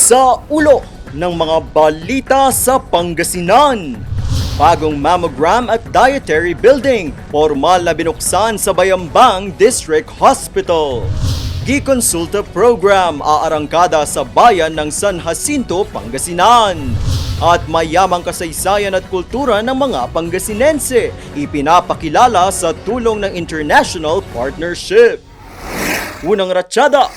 Sa ulo ng mga balita sa Pangasinan. Bagong mammogram at dietary building, formal na binuksan sa Bayambang District Hospital. Gikonsulta program aarangkada sa bayan ng San Jacinto, Pangasinan. At mayamang kasaysayan at kultura ng mga Pangasinense, ipinapakilala sa tulong ng International Partnership. Unang ratsada.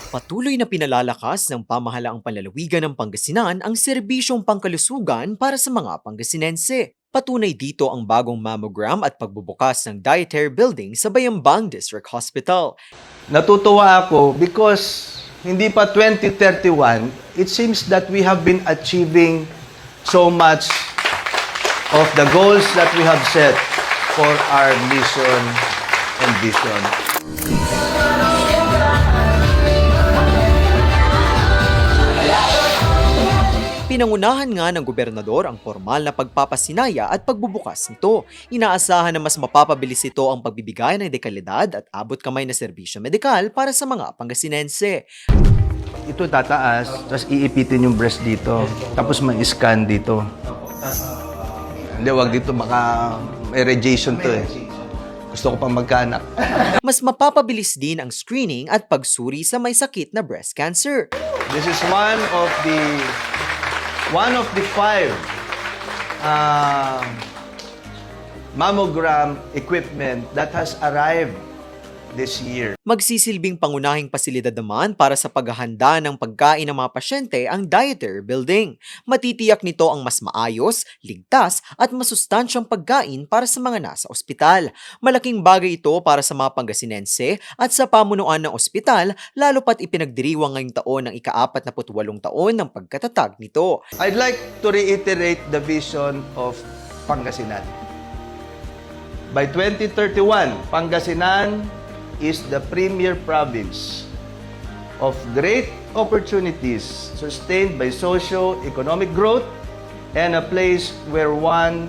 Patuloy na pinalalakas ng pamahalaang panlalawigan ng Pangasinan ang serbisyong pangkalusugan para sa mga Pangasinense. Patunay dito ang bagong mammogram at pagbubukas ng dietary building sa Bayambang District Hospital. Natutuwa ako because hindi pa 2031, it seems that we have been achieving so much of the goals that we have set for our mission and vision. Pinangunahan nga ng gobernador ang formal na pagpapasinaya at pagbubukas nito. Inaasahan na mas mapapabilis ito ang pagbibigay ng dekalidad at abot kamay na serbisyo medikal para sa mga Pangasinense. Ito tataas, tapos iipitin yung breast dito, tapos may scan dito. Hindi, wag dito, baka may radiation to eh. Gusto ko pang magkaanak. Mas mapapabilis din ang screening at pagsuri sa may sakit na breast cancer. This is one of the 5 mammogram equipment that has arrived this year. Magsisilbing pangunahing pasilidad naman para sa paghahanda ng pagkain ng mga pasyente ang dietary building. Matitiyak nito ang mas maayos, ligtas at masustansyang pagkain para sa mga nasa ospital. Malaking bagay ito para sa mga Pangasinense at sa pamunuan ng ospital, lalo pat ipinagdiriwang ngayong taon ng ika-48 taon ng pagkatatag nito. I'd like to reiterate the vision of Pangasinan. By 2031, Pangasinan is the premier province of great opportunities sustained by socio-economic growth and a place where one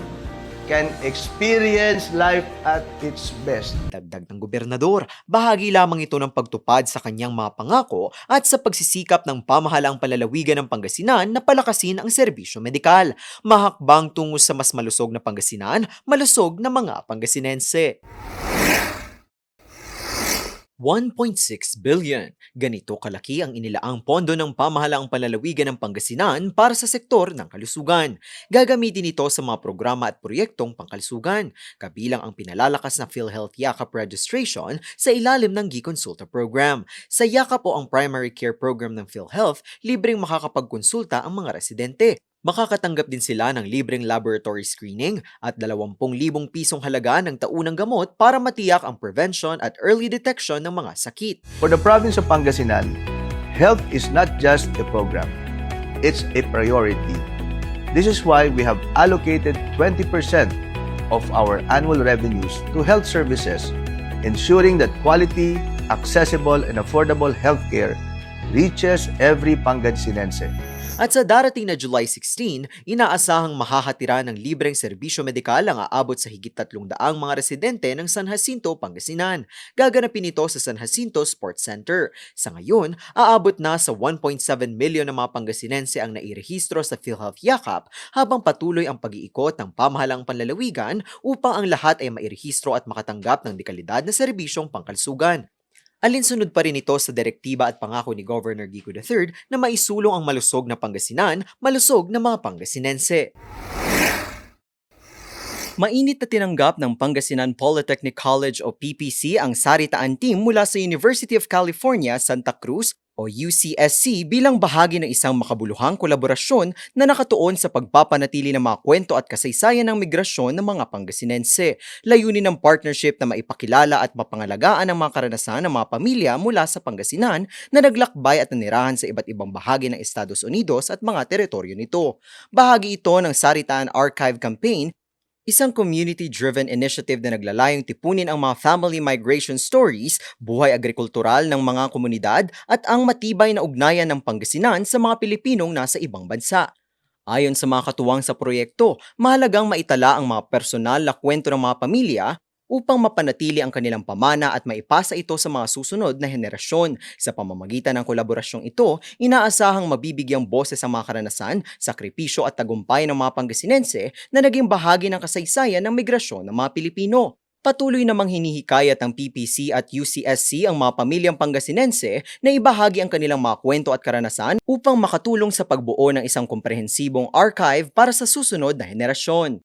can experience life at its best. Dagdag ng gobernador, bahagi lamang ito ng pagtupad sa kanyang mga pangako at sa pagsisikap ng pamahalaang palalawigan ng Pangasinan na palakasin ang serbisyo medikal. Mahakbang tungo sa mas malusog na Pangasinan, malusog na mga Pangasinense. 1.6 billion. Ganito kalaki ang inilaang pondo ng pamahalaang panlalawigan ng Pangasinan para sa sektor ng kalusugan. Gagamitin ito sa mga programa at proyektong pangkalusugan, kabilang ang pinalalakas na PhilHealth Yakap registration sa ilalim ng Gikonsulta program. Sa Yakap o ang primary care program ng PhilHealth, libreng makakapagkonsulta ang mga residente. Makakatanggap din sila ng libreng laboratory screening at 20,000 pisong halaga ng taunang gamot para matiyak ang prevention at early detection ng mga sakit. For the province of Pangasinan, health is not just a program, it's a priority. This is why we have allocated 20% of our annual revenues to health services, ensuring that quality, accessible, and affordable healthcare reaches every Pangasinense. At sa darating na July 16, inaasahang mahahatira ng libreng serbisyo medikal ang aabot sa higit 300 mga residente ng San Jacinto, Pangasinan. Gaganapin ito sa San Jacinto Sports Center. Sa ngayon, aabot na sa 1.7 milyon na mga Pangasinense ang nairehistro sa PhilHealth Yakap habang patuloy ang pag-iikot ng pamahalang panlalawigan upang ang lahat ay mairehistro at makatanggap ng dekalidad na serbisyong pangkalusugan. Alinsunod pa rin ito sa direktiba at pangako ni Governor Kiko III na maisulong ang malusog na Pangasinan, malusog na mga Pangasinense. Mainit na tinanggap ng Pangasinan Polytechnic College o PPC ang saritaan team mula sa University of California, Santa Cruz o UCSC bilang bahagi ng isang makabuluhang kolaborasyon na nakatuon sa pagpapanatili ng mga kwento at kasaysayan ng migrasyon ng mga Pangasinense. Layunin ng partnership na maipakilala at mapangalagaan ang mga karanasan ng mga pamilya mula sa Pangasinan na naglakbay at nanirahan sa iba't ibang bahagi ng Estados Unidos at mga teritoryo nito. Bahagi ito ng Saritaan Archive Campaign, isang community-driven initiative na naglalayong tipunin ang mga family migration stories, buhay agrikultural ng mga komunidad at ang matibay na ugnayan ng Pangasinan sa mga Pilipinong nasa ibang bansa. Ayon sa mga katuwang sa proyekto, mahalagang maitala ang mga personal na kwento ng mga pamilya upang mapanatili ang kanilang pamana at maipasa ito sa mga susunod na henerasyon. Sa pamamagitan ng kolaborasyong ito, inaasahang mabibigyang boses ang mga karanasan, sakripisyo at tagumpay ng mga Pangasinense na naging bahagi ng kasaysayan ng migrasyon ng mga Pilipino. Patuloy namang hinihikayat ng PPC at UCSC ang mga pamilyang Pangasinense na ibahagi ang kanilang mga kwento at karanasan upang makatulong sa pagbuo ng isang komprehensibong archive para sa susunod na henerasyon.